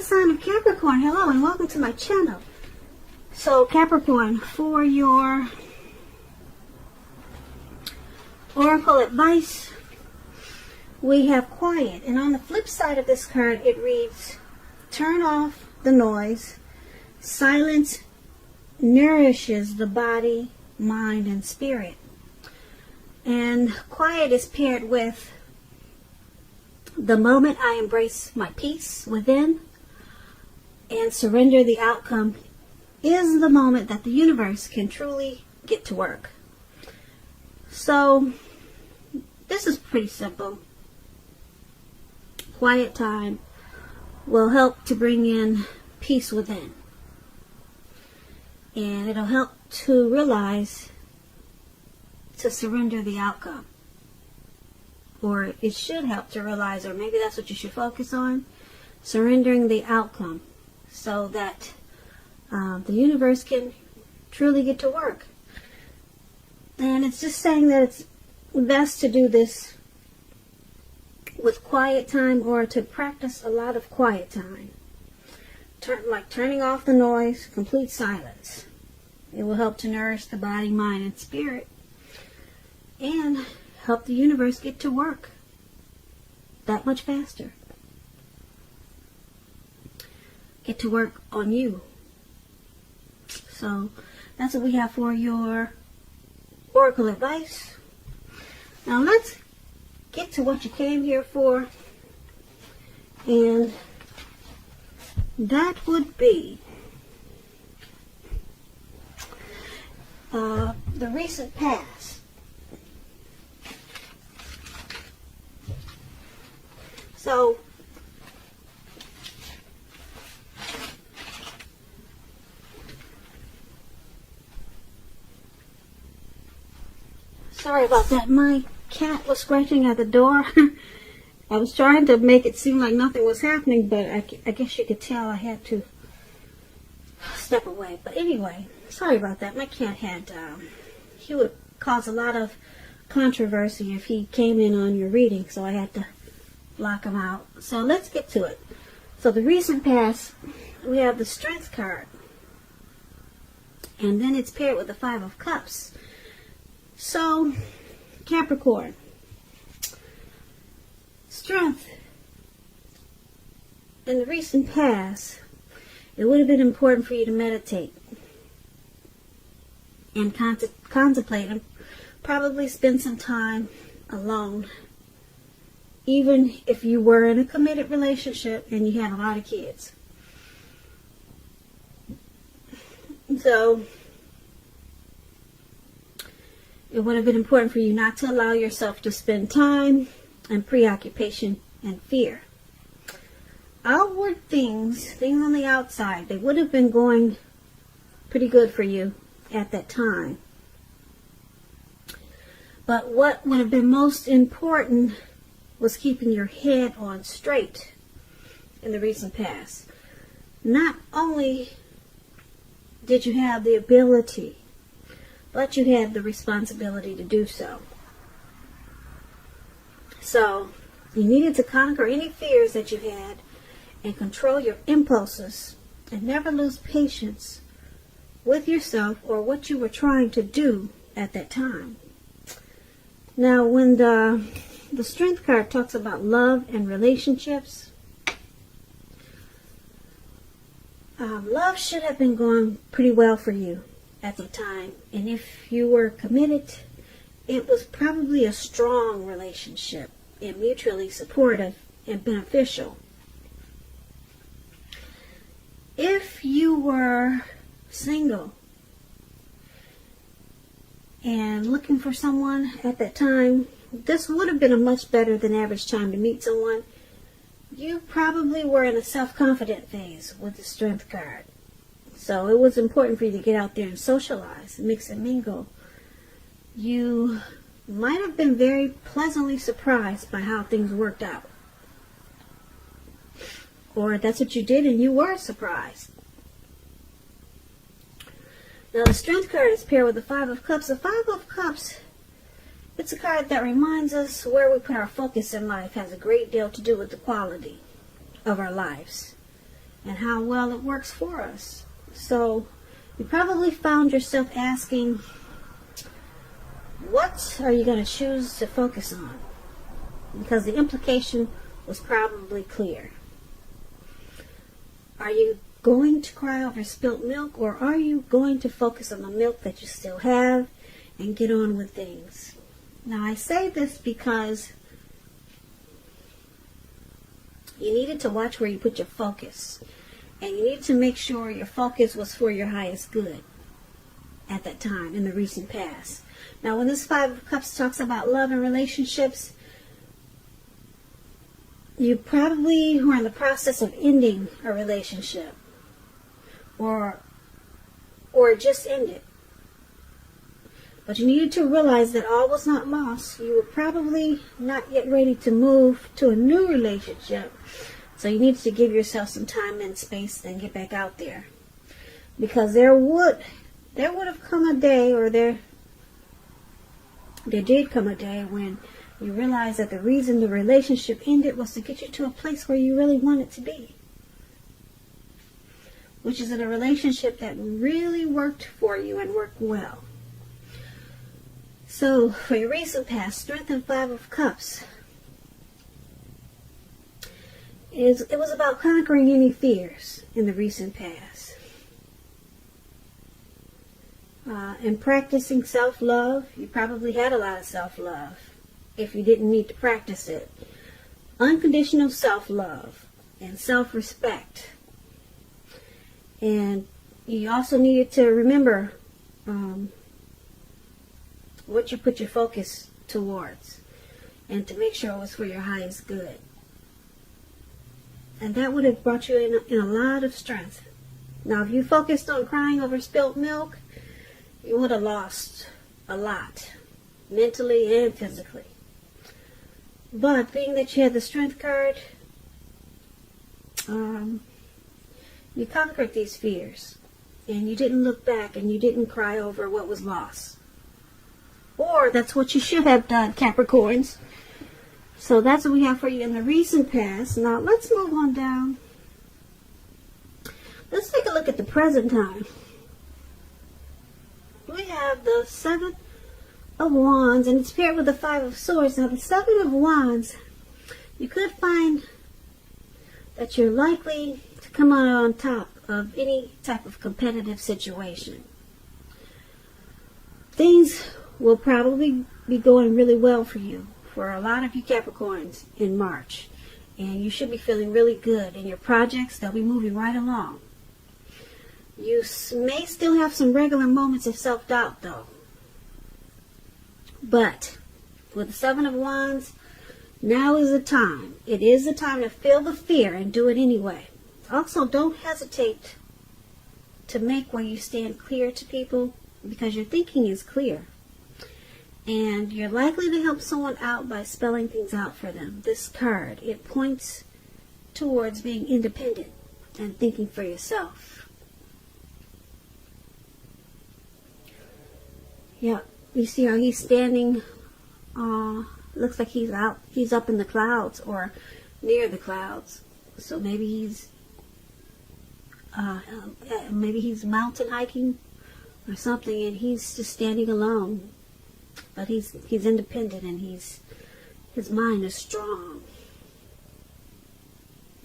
the sign of Capricorn. Hello and welcome to my channel. So Capricorn, for your oracle advice, we have quiet. And on the flip side of this card, it reads, turn off the noise. Silence nourishes the body, mind, and spirit. And quiet is paired with the moment I embrace my peace within and surrender the outcome is the moment that the universe can truly get to work. So this is pretty simple. Quiet time will help to bring in peace within. And it'll help to realize to surrender the outcome. Or it should help to realize, or maybe that's what you should focus on, surrendering the outcome so that the universe can truly get to work. And it's just saying that it's best to do this with quiet time or to practice a lot of quiet time. Like turning off the noise, complete silence. It will help to nourish the body, mind, and spirit. And help the universe get to work that much faster. Get to work on you. So that's what we have for your oracle advice. Now let's get to what you came here for. And that would be the recent past. So, sorry about that. My cat was scratching at the door. I was trying to make it seem like nothing was happening, but I guess you could tell I had to step away. But anyway, sorry about that. My cat had, he would cause a lot of controversy if he came in on your reading, so I had to lock him out. So let's get to it. So the recent past, we have the Strength card. And then it's paired with the Five of Cups. So, Capricorn. Strength. In the recent past, it would have been important for you to meditate and contemplate and probably spend some time alone. Even if you were in a committed relationship and you had a lot of kids. So, it would have been important for you not to allow yourself to spend time in preoccupation and fear. Outward things on the outside, they would have been going pretty good for you at that time. But what would have been most important was keeping your head on straight in the recent past. Not only did you have the ability, but you had the responsibility to do so. So, you needed to conquer any fears that you had and control your impulses and never lose patience with yourself or what you were trying to do at that time. Now, when the Strength card talks about love and relationships, love should have been going pretty well for you at the time. And if you were committed, it was probably a strong relationship and mutually supportive and beneficial. If you were single and looking for someone at that time, this would have been a much better than average time to meet someone. You probably were in a self-confident phase with the Strength card. So it was important for you to get out there and socialize, mix and mingle. You might have been very pleasantly surprised by how things worked out. Or that's what you did and you were surprised. Now the Strength card is paired with the Five of Cups. The Five of Cups, it's a card that reminds us where we put our focus in life has a great deal to do with the quality of our lives. and how well it works for us. So you probably found yourself asking, what are you going to choose to focus on? Because the implication was probably clear. Are you going to cry over spilt milk, or are you going to focus on the milk that you still have and get on with things? Now, I say this because you needed to watch where you put your focus, and you needed to make sure your focus was for your highest good at that time in the recent past. Now, when this Five of Cups talks about love and relationships, you probably were in the process of ending a relationship, or it just ended. But you needed to realize that all was not lost. You were probably not yet ready to move to a new relationship. So you needed to give yourself some time and space and get back out there. Because there would have come a day, or there did come a day when you realized that the reason the relationship ended was to get you to a place where you really wanted to be. Which is in a relationship that really worked for you and worked well. So, for your recent past, Strength and Five of Cups, it was about conquering any fears in the recent past. And practicing self-love. You probably had a lot of self-love if you didn't need to practice it. Unconditional self-love and self-respect. And you also needed to remember what you put your focus towards, and to make sure it was for your highest good. And that would have brought you in a lot of strength. Now, if you focused on crying over spilt milk, you would have lost a lot, mentally and physically. But being that you had the Strength card, you conquered these fears, and you didn't look back, and you didn't cry over what was lost. Or that's what you should have done, Capricorns. So that's what we have for you in the recent past. Now let's move on down. Let's take a look at the present time. We have the Seven of Wands, and it's paired with the Five of Swords. Now the Seven of Wands, you could find that you're likely to come out on top of any type of competitive situation. Things will probably be going really well for you, for a lot of you Capricorns, in March. And you should be feeling really good in your projects. They'll be moving right along. You may still have some regular moments of self-doubt, though. But with the Seven of Wands, now is the time. It is the time to feel the fear and do it anyway. Also, don't hesitate to make where you stand clear to people, because your thinking is clear. And you're likely to help someone out by spelling things out for them. This card, it points towards being independent and thinking for yourself. Yeah, you see how he's standing, looks like he's up in the clouds or near the clouds. So maybe he's mountain hiking or something, and he's just standing alone. But he's independent, and his mind is strong.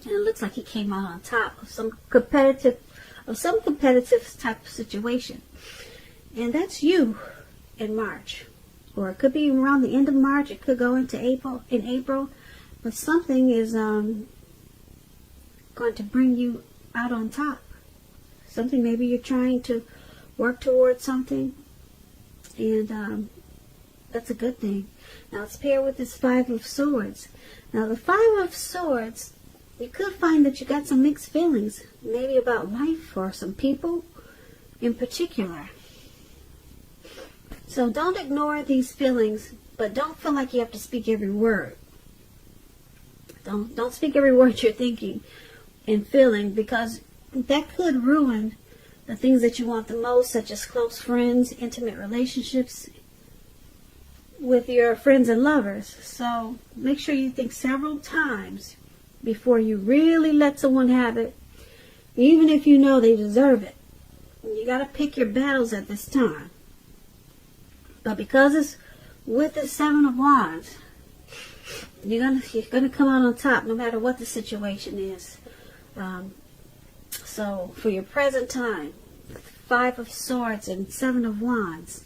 And it looks like he came out on top of some competitive type of situation. And that's you in March. Or it could be around the end of March, it could go into April. But something is going to bring you out on top. Something, maybe you're trying to work towards something, and that's a good thing. Now it's paired with this Five of Swords. Now the Five of Swords, you could find that you got some mixed feelings, maybe about life or some people in particular. So don't ignore these feelings, but don't feel like you have to speak every word. Don't speak every word you're thinking and feeling, because that could ruin the things that you want the most, such as close friends, intimate relationships with your friends and lovers. So make sure you think several times before you really let someone have it, even if you know they deserve it. You got to pick your battles at this time. But because it's with the Seven of Wands, you're gonna come out on top no matter what the situation is. So for your present time, Five of Swords and Seven of Wands,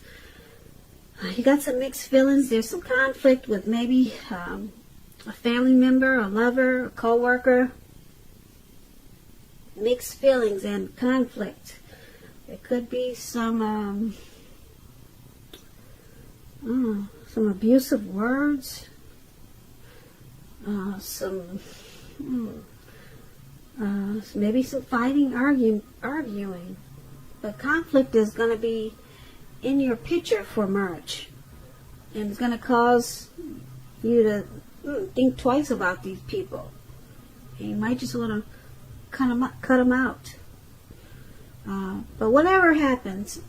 you got some mixed feelings. There's some conflict with maybe a family member, a lover, a co-worker. Mixed feelings and conflict. There could be some abusive words, maybe some fighting, arguing. But conflict is going to be in your picture for March, and it's going to cause you to think twice about these people. And you might just want to cut them out. But whatever happens,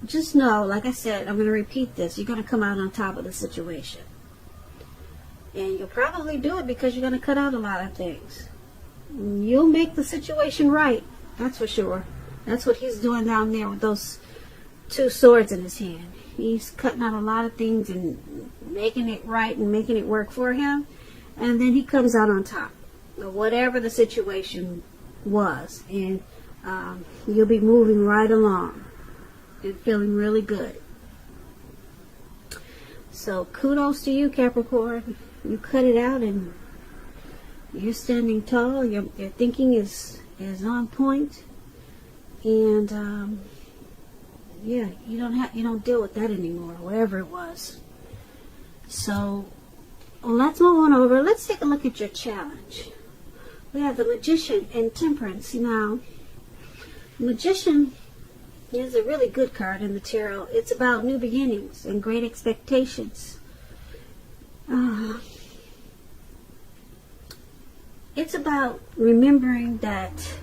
just know, like I said, I'm going to repeat this, you're going to come out on top of the situation. And you'll probably do it because you're going to cut out a lot of things. You'll make the situation right, that's for sure. That's what he's doing down there with those two swords in his hand. He's cutting out a lot of things and making it right and making it work for him. And then he comes out on top of whatever the situation was. And you'll be moving right along and feeling really good. So kudos to you, Capricorn. You cut it out and you're standing tall. Your thinking is on point. And yeah, you don't deal with that anymore, whatever it was. So let's move on over. Let's take a look at your challenge. We have the Magician and Temperance. Now, Magician is a really good card in the tarot. It's about new beginnings and great expectations. It's about remembering that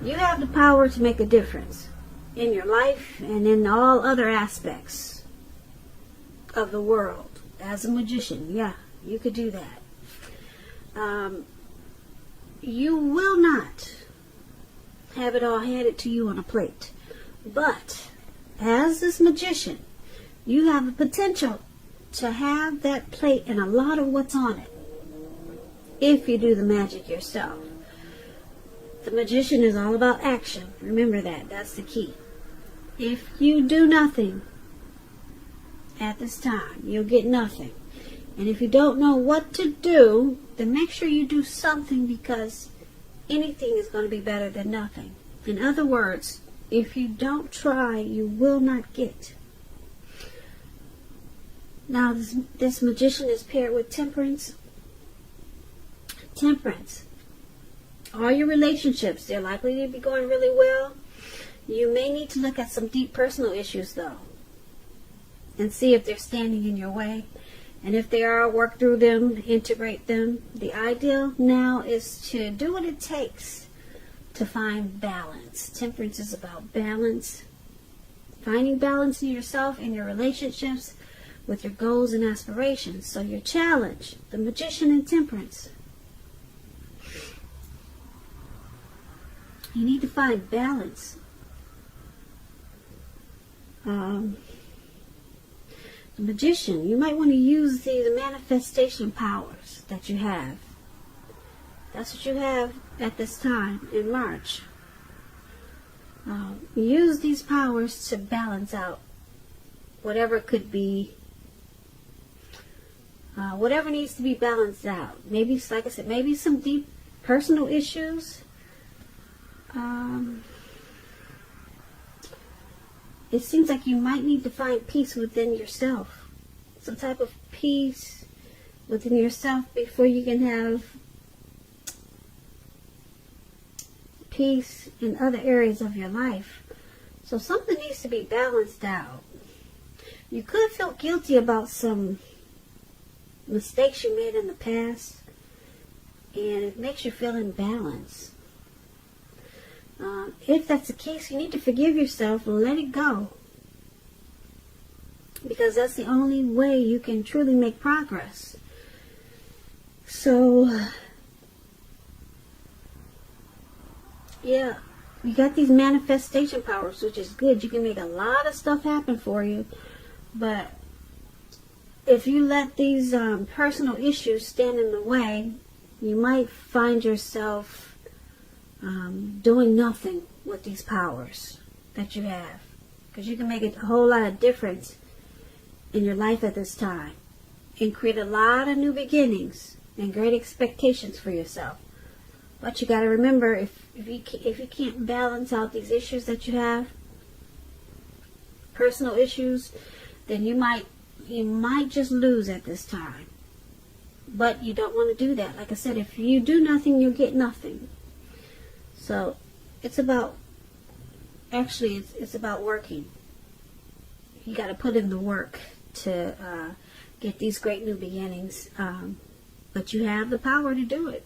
you have the power to make a difference in your life and in all other aspects of the world. As a magician, yeah, you could do that. You will not have it all handed to you on a plate. But as this magician, you have the potential to have that plate and a lot of what's on it if you do the magic yourself. The magician is all about action. Remember that. That's the key. If you do nothing at this time, you'll get nothing. And if you don't know what to do, then make sure you do something, because anything is going to be better than nothing. In other words, if you don't try, you will not get. Now, this magician is paired with Temperance. Temperance. All your relationships, they're likely to be going really well. You may need to look at some deep personal issues, though, and see if they're standing in your way. And if they are, work through them, integrate them. The ideal now is to do what it takes to find balance. Temperance is about balance. Finding balance in yourself and your relationships with your goals and aspirations. So your challenge, the Magician and Temperance. You need to find balance. The Magician, you might want to use the manifestation powers that you have. That's what you have at this time in March. Use these powers to balance out whatever it could be, whatever needs to be balanced out. Maybe, like I said, maybe some deep personal issues. It seems like you might need to find peace within yourself. Some type of peace within yourself before you can have peace in other areas of your life. So something needs to be balanced out. You could feel guilty about some mistakes you made in the past, and it makes you feel imbalanced. If that's the case, you need to forgive yourself and let it go, because that's the only way you can truly make progress. So Yeah, you got these manifestation powers, which is good. You can make a lot of stuff happen for you. But if you let these personal issues stand in the way, you might find yourself doing nothing with these powers that you have. Because you can make a whole lot of difference in your life at this time. And create a lot of new beginnings and great expectations for yourself. But you got to remember, if you can't balance out these issues that you have, personal issues, then you might just lose at this time. But you don't want to do that. Like I said, if you do nothing, you'll get nothing. So it's about, actually, it's about working. You got to put in the work to get these great new beginnings. But you have the power to do it.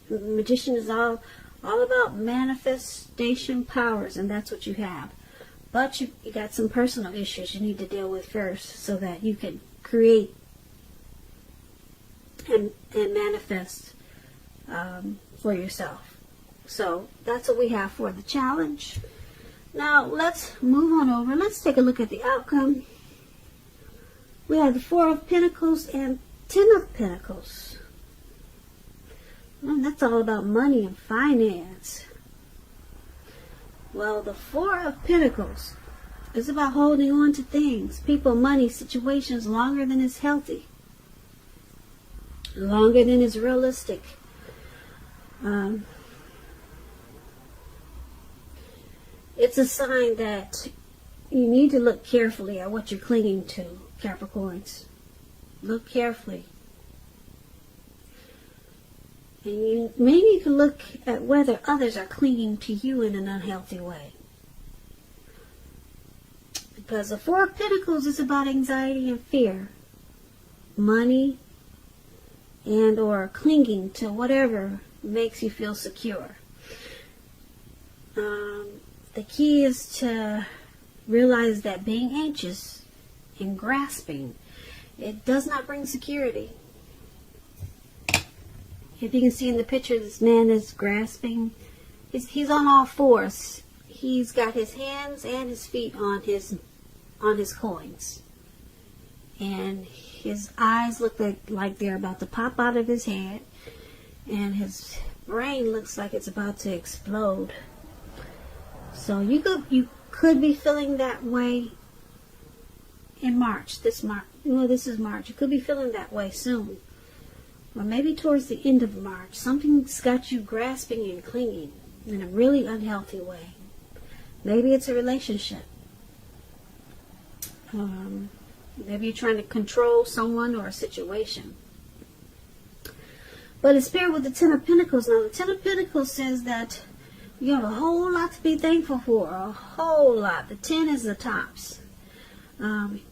The magician is all about manifestation powers, and that's what you have. But you got some personal issues you need to deal with first so that you can create and manifest for yourself. So that's what we have for the challenge. Now let's move on over. Let's take a look at the outcome. We have the Four of Pentacles and Ten of Pentacles. Well, that's all about money and finance. Well, the Four of Pentacles is about holding on to things, people, money, situations longer than is healthy, longer than is realistic. It's a sign that you need to look carefully at what you're clinging to, Capricorns. Look carefully. And maybe you can look at whether others are clinging to you in an unhealthy way. Because the Four of Pentacles is about anxiety and fear, money, and or clinging to whatever makes you feel secure. The key is to realize that being anxious and grasping, it does not bring security. If you can see in the picture, this man is grasping. He's on all fours. He's got his hands and his feet on his coins. And his eyes look like they're about to pop out of his head. And his brain looks like it's about to explode. So you could be feeling that way in March. This is March. You could be feeling that way soon. Or maybe towards the end of March. Something's got you grasping and clinging in a really unhealthy way. Maybe it's a relationship. Maybe you're trying to control someone or a situation. But it's paired with the Ten of Pentacles. Now, the Ten of Pentacles says that you have a whole lot to be thankful for. A whole lot. The 10 is the tops.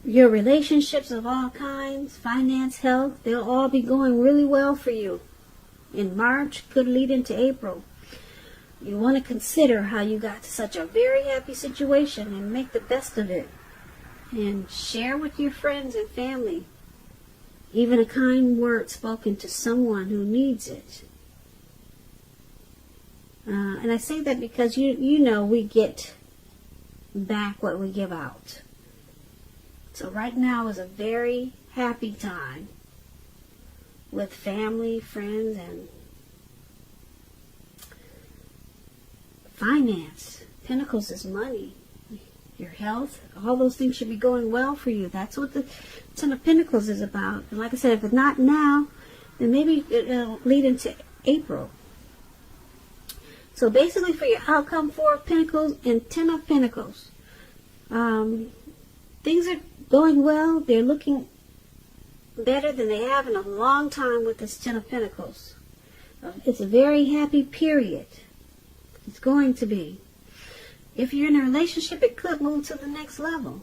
Your relationships of all kinds, finance, health, they'll all be going really well for you. In March, could lead into April. You want to consider how you got to such a very happy situation and make the best of it. And share with your friends and family. Even a kind word spoken to someone who needs it. And I say that because you know we get back what we give out. So right now is a very happy time with family, friends, and finance. Pentacles is money. Your health, all those things should be going well for you. That's what the Ten of Pentacles is about. And like I said, if it's not now, then maybe it'll lead into April. So basically for your outcome, Four of Pentacles and Ten of Pentacles. Things are going well. They're looking better than they have in a long time with this Ten of Pentacles. It's a very happy period. It's going to be. If you're in a relationship, it could move to the next level.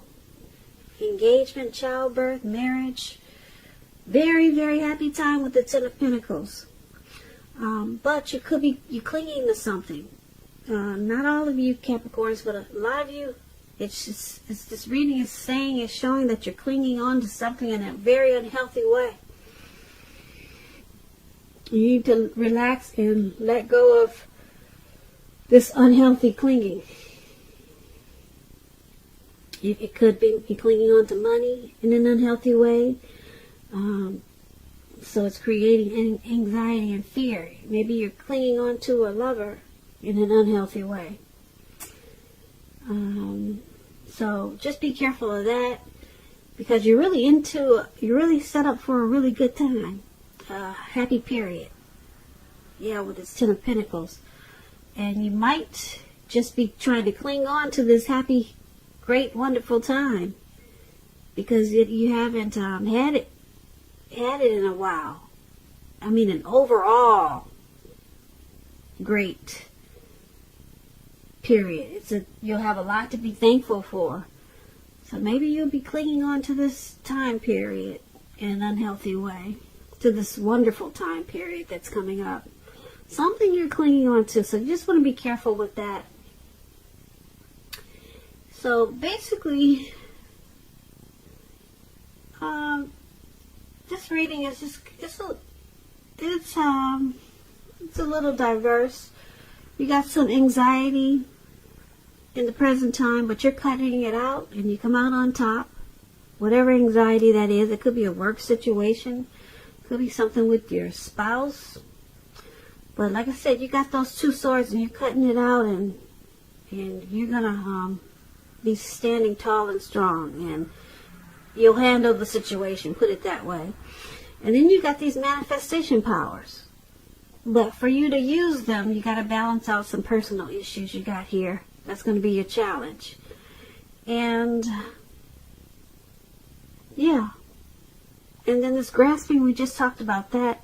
Engagement, childbirth, marriage. Very, very happy time with the Ten of Pentacles. But you're clinging to something. Not all of you Capricorns, but a lot of you, it's this reading is saying, is showing that you're clinging on to something in a very unhealthy way. You need to relax and let go of this unhealthy clinging. It could be clinging on to money in an unhealthy way. So it's creating anxiety and fear. Maybe you're clinging on to a lover in an unhealthy way. So just be careful of that, because you're really set up for a really good time. Happy period. Yeah, with this Ten of Pentacles. And you might just be trying to cling on to this happy, great, wonderful time, because you haven't had it in a while. I mean, an overall great period. You'll have a lot to be thankful for. So maybe you'll be clinging on to this time period in an unhealthy way, to this wonderful time period that's coming up. Something you're clinging on to, so you just want to be careful with that. So basically, this reading is it's a little diverse. You got some anxiety in the present time, but you're cutting it out and you come out on top. Whatever anxiety that is, it could be a work situation, it could be something with your spouse. But like I said, you got those two swords and you're cutting it out, and you're gonna be standing tall and strong, and you'll handle the situation, put it that way. And then you got these manifestation powers. But for you to use them, you got to balance out some personal issues you got here. That's going to be your challenge. And yeah. And then this grasping, we just talked about that.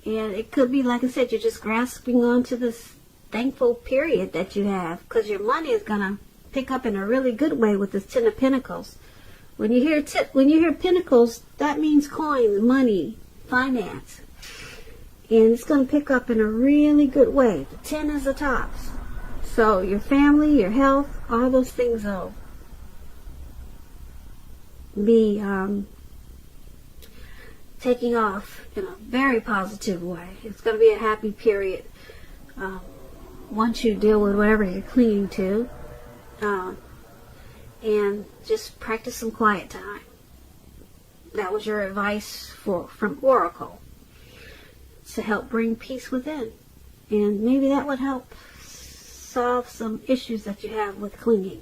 And it could be, like I said, you're just grasping onto this thankful period that you have, because your money is going to pick up in a really good way with this Ten of Pentacles. When you hear Pentacles, that means coins, money, finance. And it's going to pick up in a really good way. The 10 is the tops. So your family, your health, all those things will be taking off in a very positive way. It's going to be a happy period once you deal with whatever you're clinging to. And just practice some quiet time. That was your advice from Oracle, to help bring peace within. And maybe that would help solve some issues that you have with clinging.